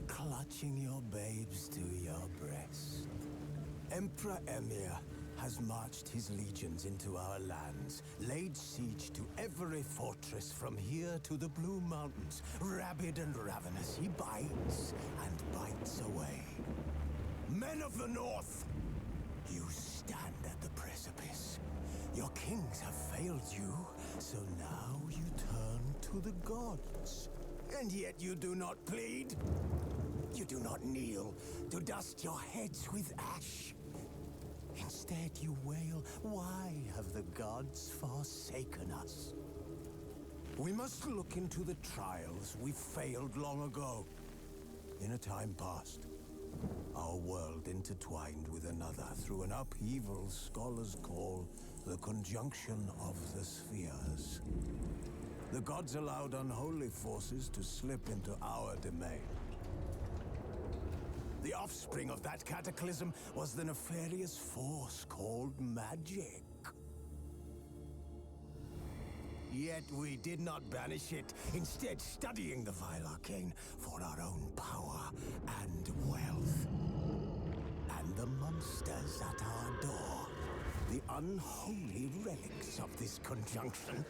clutching your babes to your breast. Emperor Emir has marched his legions into our lands, laid siege to every fortress from here to the Blue Mountains. Rabid and ravenous, he bites and bites away. Men of the North, you stand at the precipice. Your kings have failed you, so now you turn to the gods. And yet you do not plead. You do not kneel to dust your heads with ash. Instead you wail, why have the gods forsaken us? We must look into the trials we failed long ago. In a time past, our world intertwined with another through an upheaval scholars call the conjunction of the spheres. The gods allowed unholy forces to slip into our domain. The offspring of that cataclysm was the nefarious force called magic. Yet we did not banish it, instead studying the vile arcane for our own power and wealth. And the monsters at our door, the unholy relics of this conjunction.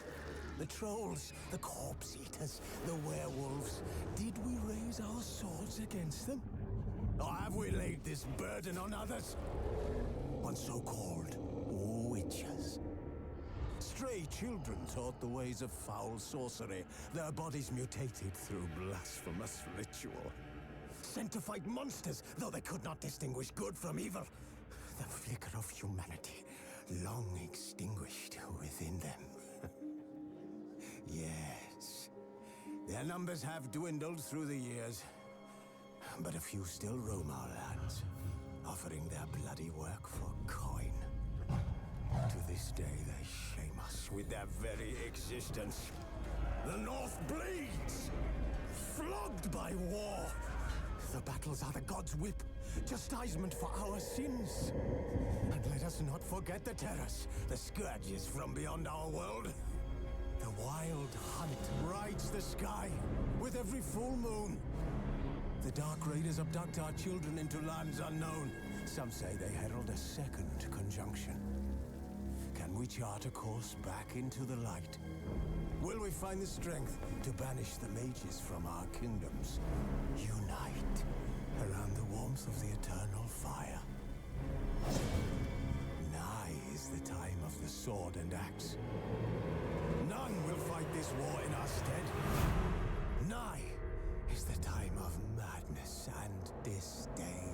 The trolls, the corpse eaters, the werewolves. Did we raise our swords against them? Or have we laid this burden on others? On so-called witches. Stray children taught the ways of foul sorcery, their bodies mutated through blasphemous ritual. Sent to fight monsters, though they could not distinguish good from evil. The flicker of humanity, long extinguished within them. Yes, their numbers have dwindled through the years. But a few still roam our lands, offering their bloody work for coin. To this day, they shame us with their very existence. The North bleeds, flogged by war. The battles are the gods' whip, chastisement for our sins. And let us not forget the terrors, the scourges from beyond our world. The wild hunt rides the sky with every full moon. The Dark Raiders abduct our children into lands unknown. Some say they herald a second conjunction. Can we chart a course back into the light? Will we find the strength to banish the mages from our kingdoms? Unite around the warmth of the eternal fire. Nigh is the time of the sword and axe. None will fight this war in our stead. Nigh is the time of madness and disdain.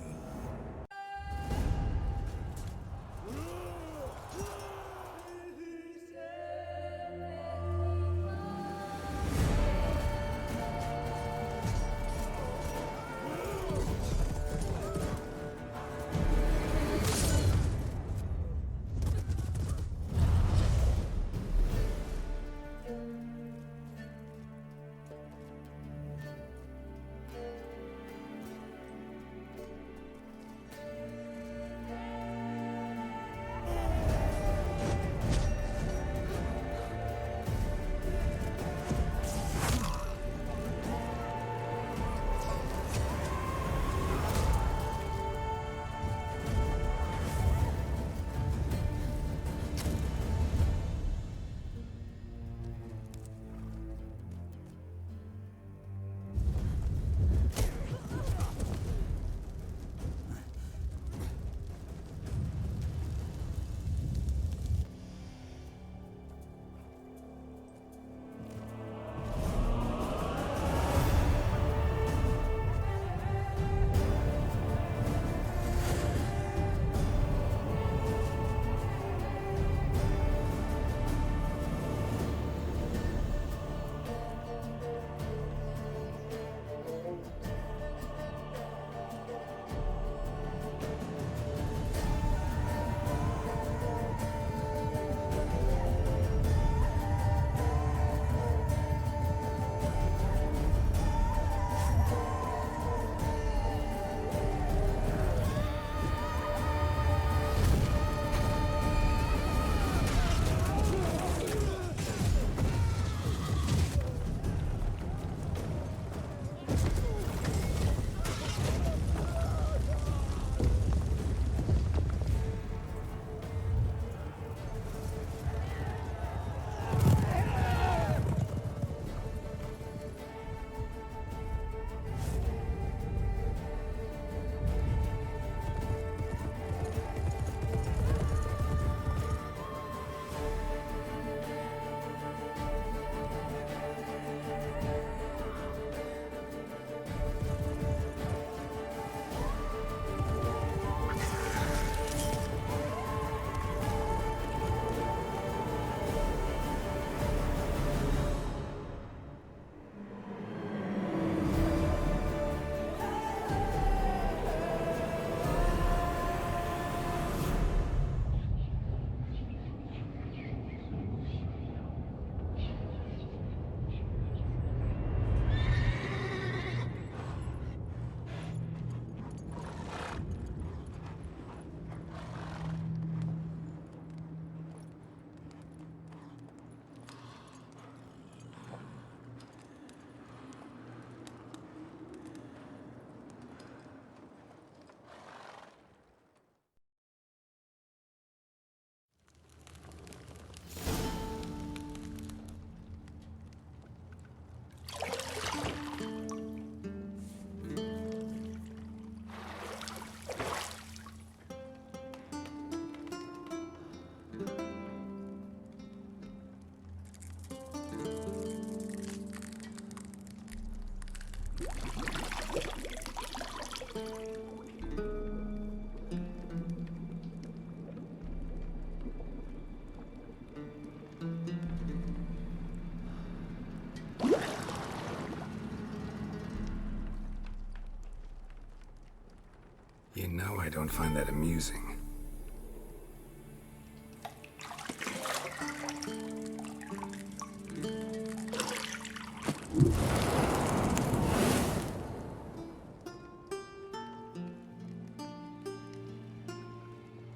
You know I don't find that amusing.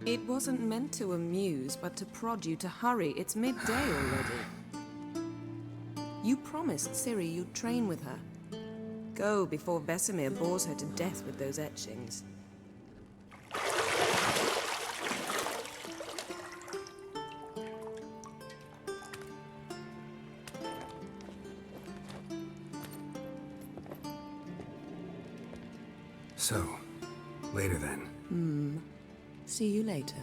It wasn't meant to amuse, but to prod you to hurry. It's midday already. You promised Ciri you'd train with her. Go before Vesemir bores her to death with those etchings. So, later then. See you later.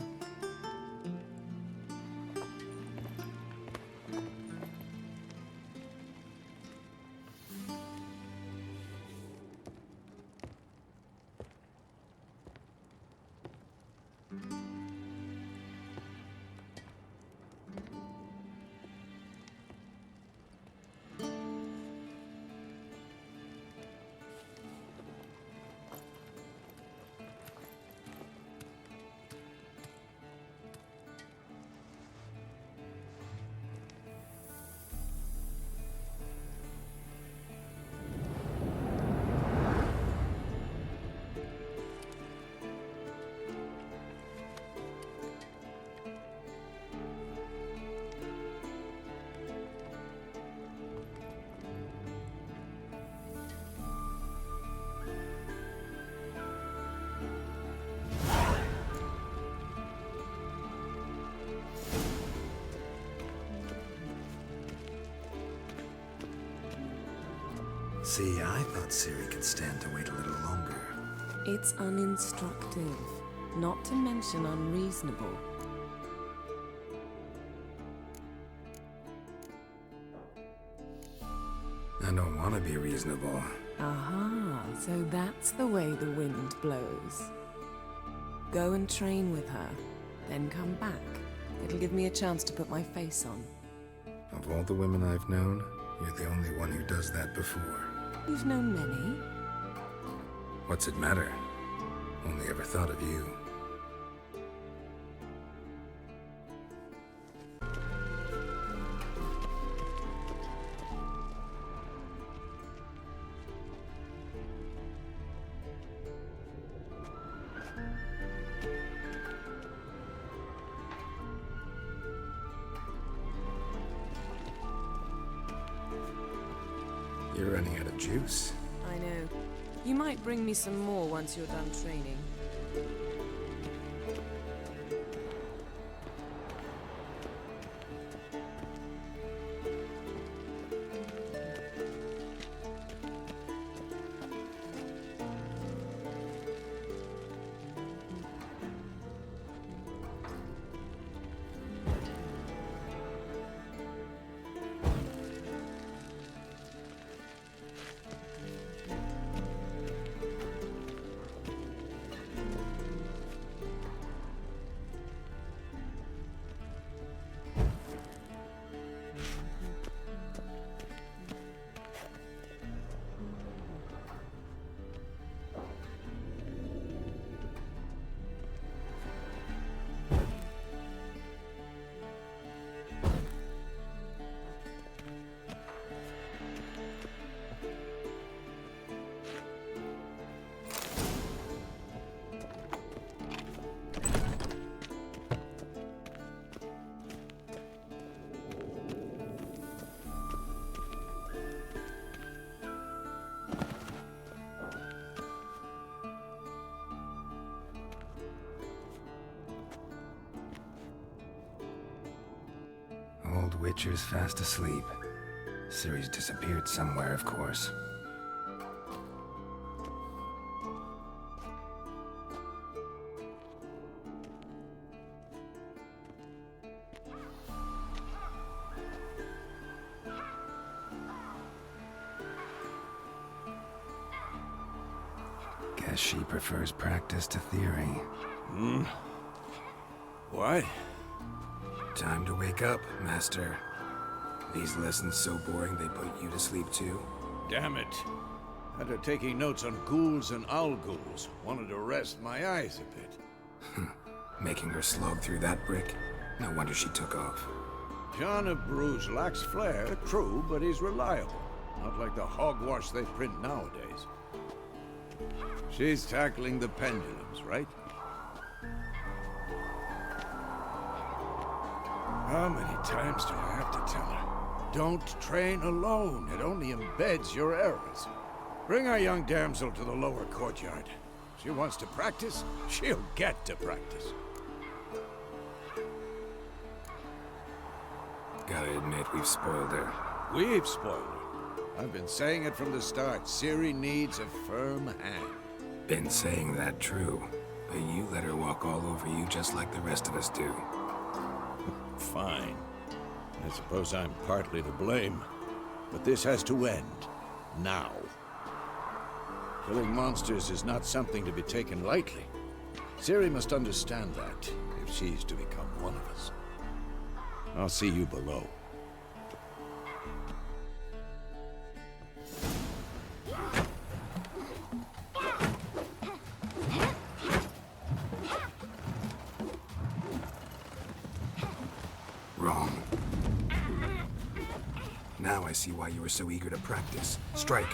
See, I thought Ciri could stand to wait a little longer. It's uninstructive, not to mention unreasonable. I don't want to be reasonable. Aha, so that's the way the wind blows. Go and train with her, then come back. It'll give me a chance to put my face on. Of all the women I've known, you're the only one who does that before. You've known many. What's it matter? Only ever thought of you. You're running out of juice. I know. You might bring me some more once you're done training. Old Witcher's fast asleep. Ciri's disappeared somewhere, of course. Guess she prefers practice to theory. What? Time to wake up, Master. These lessons so boring they put you to sleep too. Damn it. After taking notes on ghouls and owl ghouls, wanted to rest my eyes a bit. Making her slog through that brick? No wonder she took off. John of Bruges lacks flair, true, but he's reliable. Not like the hogwash they print nowadays. She's tackling the pendulums, right? How many times do I have to tell her? Don't train alone. It only embeds your errors. Bring our young damsel to the lower courtyard. She wants to practice, she'll get to practice. Gotta admit, we've spoiled her. We've spoiled her. I've been saying it from the start. Ciri needs a firm hand. Been saying that true, but you let her walk all over you just like the rest of us do. Fine. I suppose I'm partly to blame. But this has to end. Now. Killing monsters is not something to be taken lightly. Ciri must understand that, if she's to become one of us. I'll see you below. Wrong. Now I see why you were so eager to practice. Strike.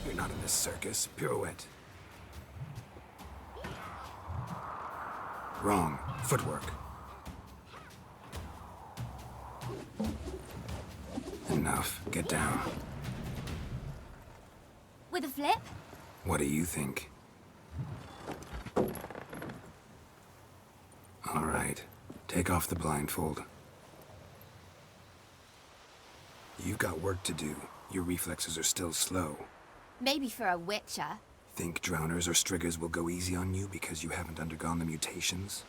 You're not in this circus. Pirouette. Wrong. Footwork. Enough. Get down. With a flip? What do you think? All right. Take off the blindfold. You've got work to do. Your reflexes are still slow. Maybe for a witcher. Think drowners or striggers will go easy on you because you haven't undergone the mutations?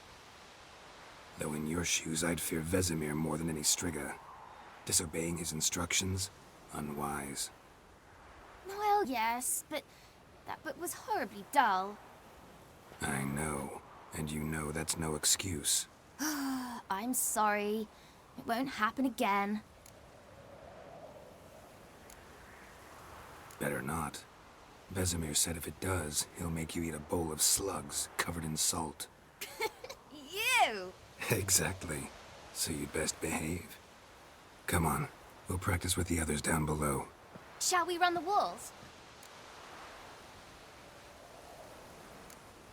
Though in your shoes, I'd fear Vesemir more than any strigger. Disobeying his instructions? Unwise. Well, yes, but that book was horribly dull. I know. And you know that's no excuse. I'm sorry. It won't happen again. Better not. Vesemir said if it does, he'll make you eat a bowl of slugs covered in salt. You! Exactly. So you'd best behave. Come on. We'll practice with the others down below. Shall we run the walls?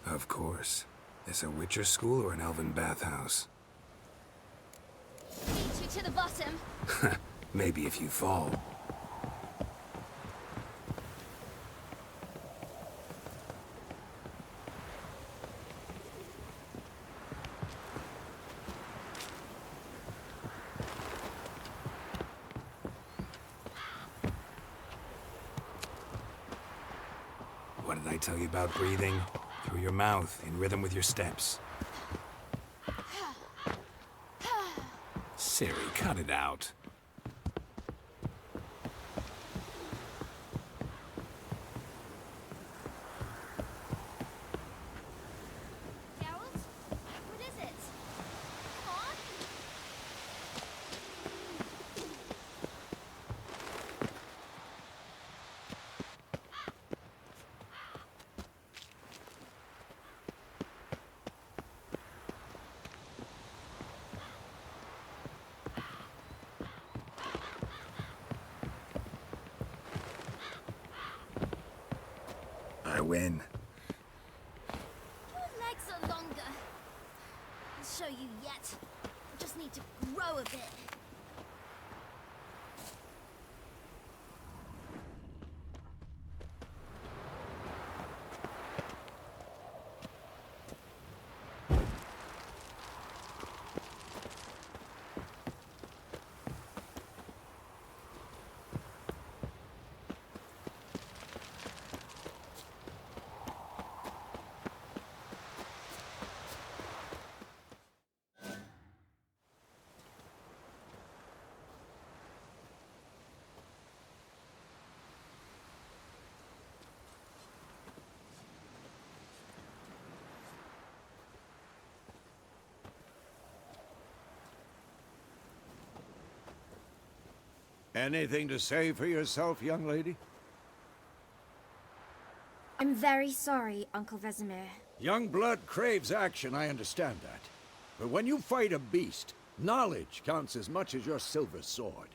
Of course. This a Witcher school or an elven bathhouse? Beat you to the bottom. Maybe if you fall. What did I tell you about breathing? Through your mouth, in rhythm with your steps. Ciri, cut it out. Geralt? What is it? Come on. I win. Your legs are longer. I'll show you yet. I just need to grow a bit. Anything to say for yourself, young lady? I'm very sorry, Uncle Vesemir. Young blood craves action, I understand that. But when you fight a beast, knowledge counts as much as your silver sword.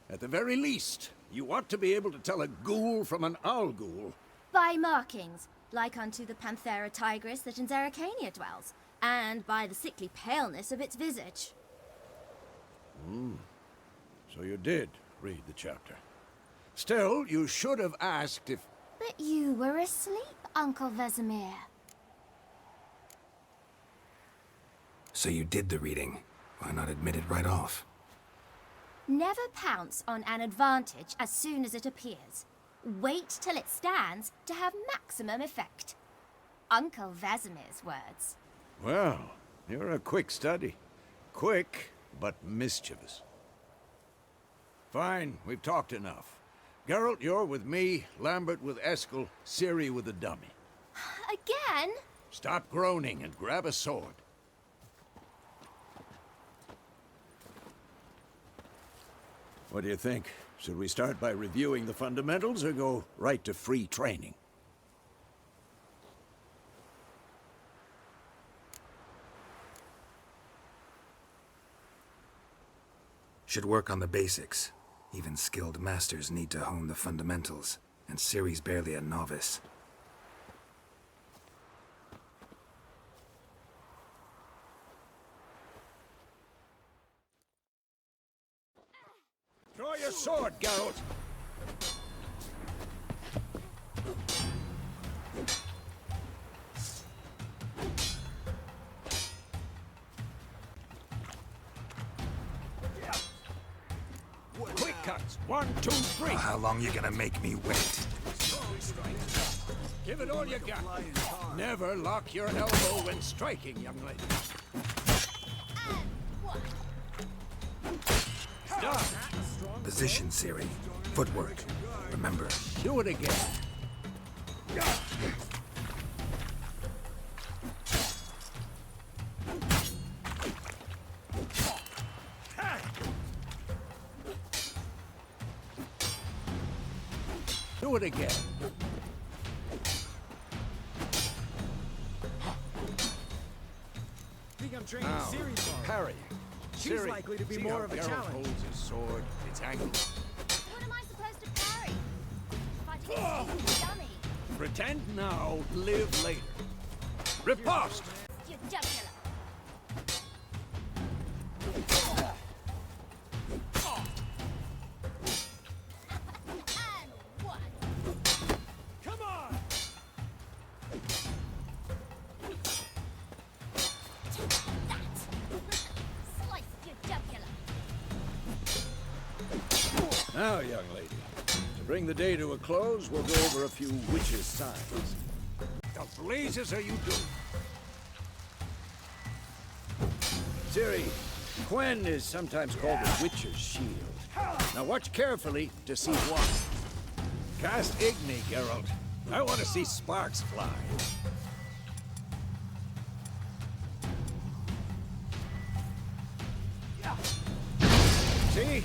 At the very least, you ought to be able to tell a ghoul from an owl ghoul. By markings, like unto the Panthera tigris that in Zeracania dwells, and by the sickly paleness of its visage. So you did read the chapter. Still, you should have asked if... But you were asleep, Uncle Vesemir. So you did the reading. Why not admit it right off? Never pounce on an advantage as soon as it appears. Wait till it stands to have maximum effect. Uncle Vesemir's words. Well, you're a quick study. Quick, but mischievous. Fine, we've talked enough. Geralt, you're with me, Lambert with Eskel, Ciri with the dummy. Again? Stop groaning and grab a sword. What do you think? Should we start by reviewing the fundamentals or go right to free training? Should work on the basics. Even skilled masters need to hone the fundamentals, and Ciri's barely a novice. Draw your sword, Geralt! Quick cuts! 1, 2, 3! How long you gonna make me wait? Give it all you got. Never lock your elbow when striking, young lady. Done. Position, Ciri. Footwork. Remember. Do it again. Do it again. Think I'm training Now, Ciri's arm. parry. She's Ciri, likely to be see more how of a Geralt challenge. holds his sword. It's angled. What am I supposed to parry? Fighting a dummy. Pretend now, live later. Riposte! You jugular. And one. Come on! That. Slice your jugular. Now, young lady, to bring the day to a close, we'll go over a few witches' signs. The blazes are you doing? Ciri, Quen is sometimes called the Witcher's Shield. Now watch carefully to see what. Cast Igni, Geralt. I want to see sparks fly. See?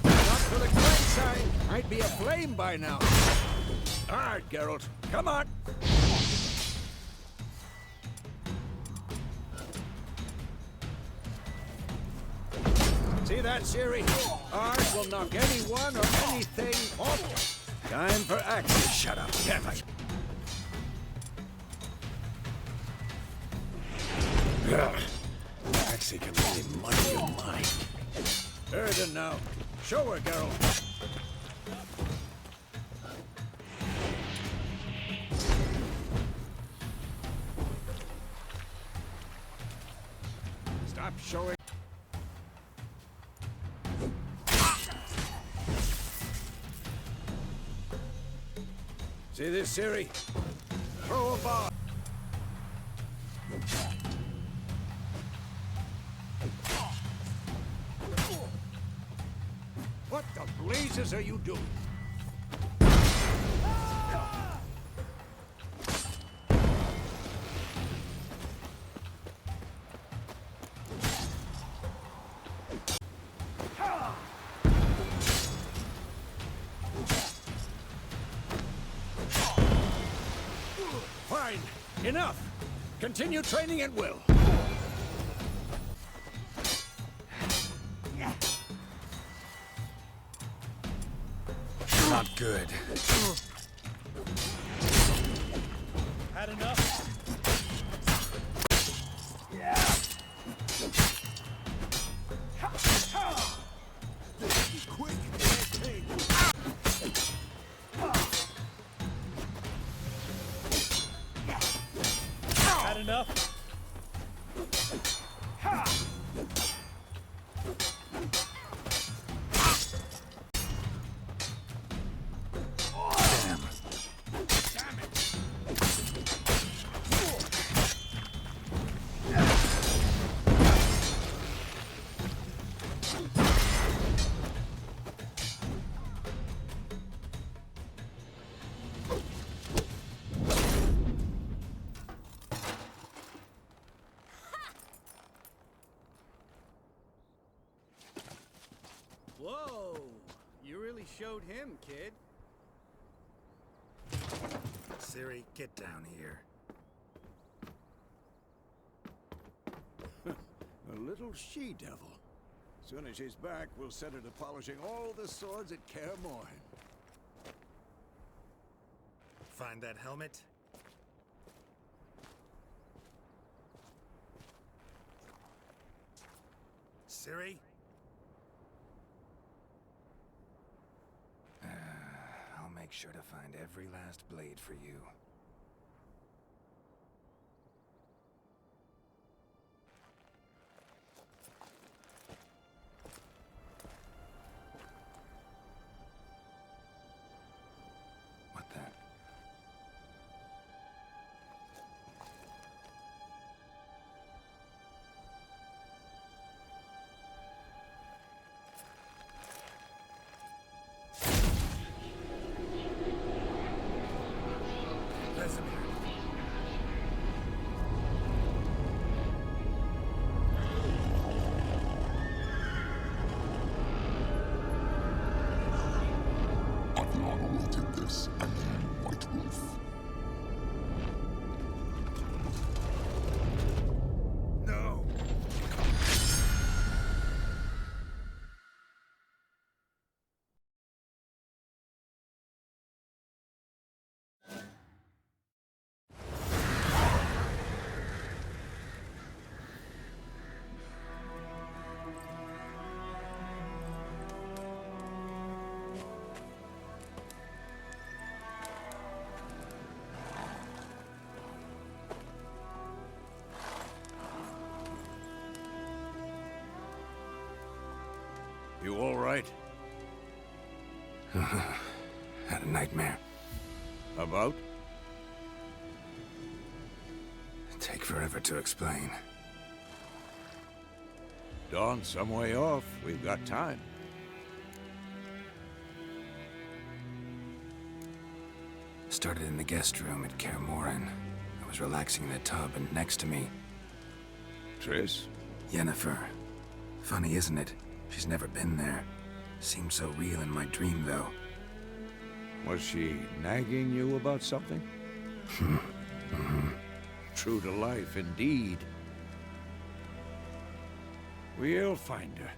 Not for the Quen sign. Might be aflame by now. All right, Geralt. Come on. See that, Ciri? Ours will knock anyone or anything off. Time for action. Shut up, damn it. Ugh. Actually can really muddy your mind. Erden now. Show her, Geralt. Stop showing. See this, Ciri? Throw a bar. What the blazes are you doing? Fine. Enough. Continue training at will. Not good. Had enough? Quick! Had enough? Damn. Whoa! You really showed him, kid. Ciri, get down here. A little she-devil. Soon as she's back, we'll set her to polishing all the swords at Kaer Morhen. Find that helmet? Ciri? I'll make sure to find every last blade for you. What the? Vesemir. Adriana will take this, and you, White Wolf. No! You all right? Had a nightmare. About? Take forever to explain. Dawn's some way off. We've got time. Started in the guest room at Kaer Morhen. I was relaxing in the tub, and next to me, Triss? Yennefer. Funny, isn't it? She's never been there. Seemed so real in my dream, though. Was she nagging you about something? True to life, indeed. We'll find her.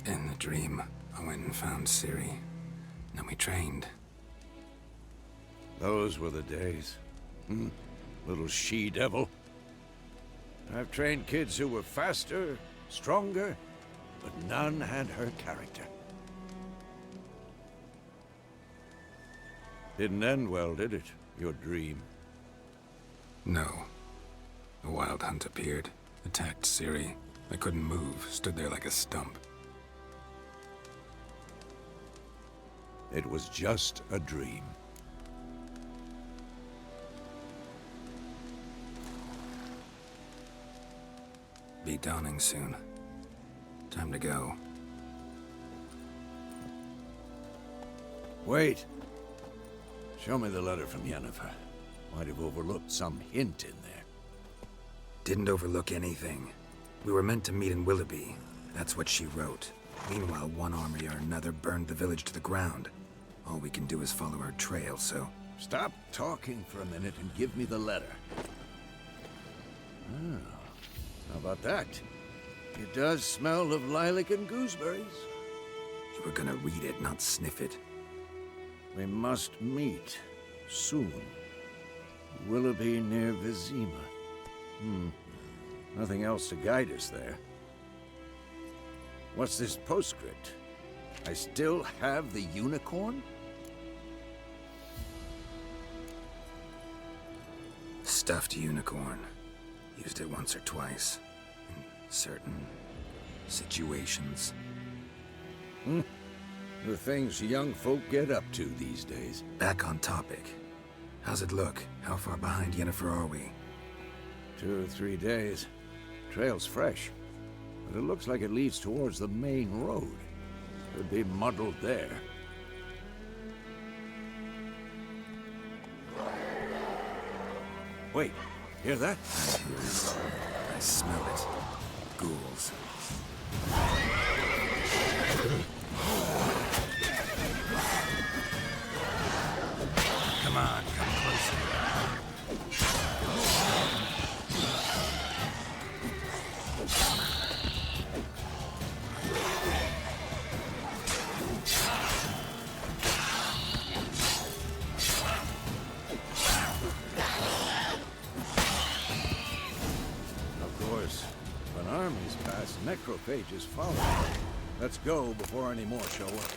In the dream, I went and found Ciri. Then we trained. Those were the days. Little she-devil. I've trained kids who were faster, stronger, but none had her character. Didn't end well, did it? Your dream? No. A wild hunt appeared, attacked Ciri. I couldn't move, stood there like a stump. It was just a dream. Be dawning soon. Time to go. Wait. Show me the letter from Yennefer. Might have overlooked some hint in there. Didn't overlook anything. We were meant to meet in Willoughby. That's what she wrote. Meanwhile, one army or another burned the village to the ground. All we can do is follow our trail, so... Stop talking for a minute and give me the letter. Ah, how about that? It does smell of lilac and gooseberries. You were gonna read it, not sniff it. We must meet soon. Willoughby near Vizima. Nothing else to guide us there. What's this postscript? I still have the unicorn? Stuffed unicorn. Used it once or twice. In certain situations. The things young folk get up to these days. Back on topic. How's it look? How far behind Yennefer are we? 2 or 3 days. Trail's fresh, but it looks like it leads towards the main road. Could be muddled there. Wait, hear that? I hear it. I smell it. Ghouls. Come on, come closer. Of course, when armies pass, necrophages follow. Let's go before any more show up.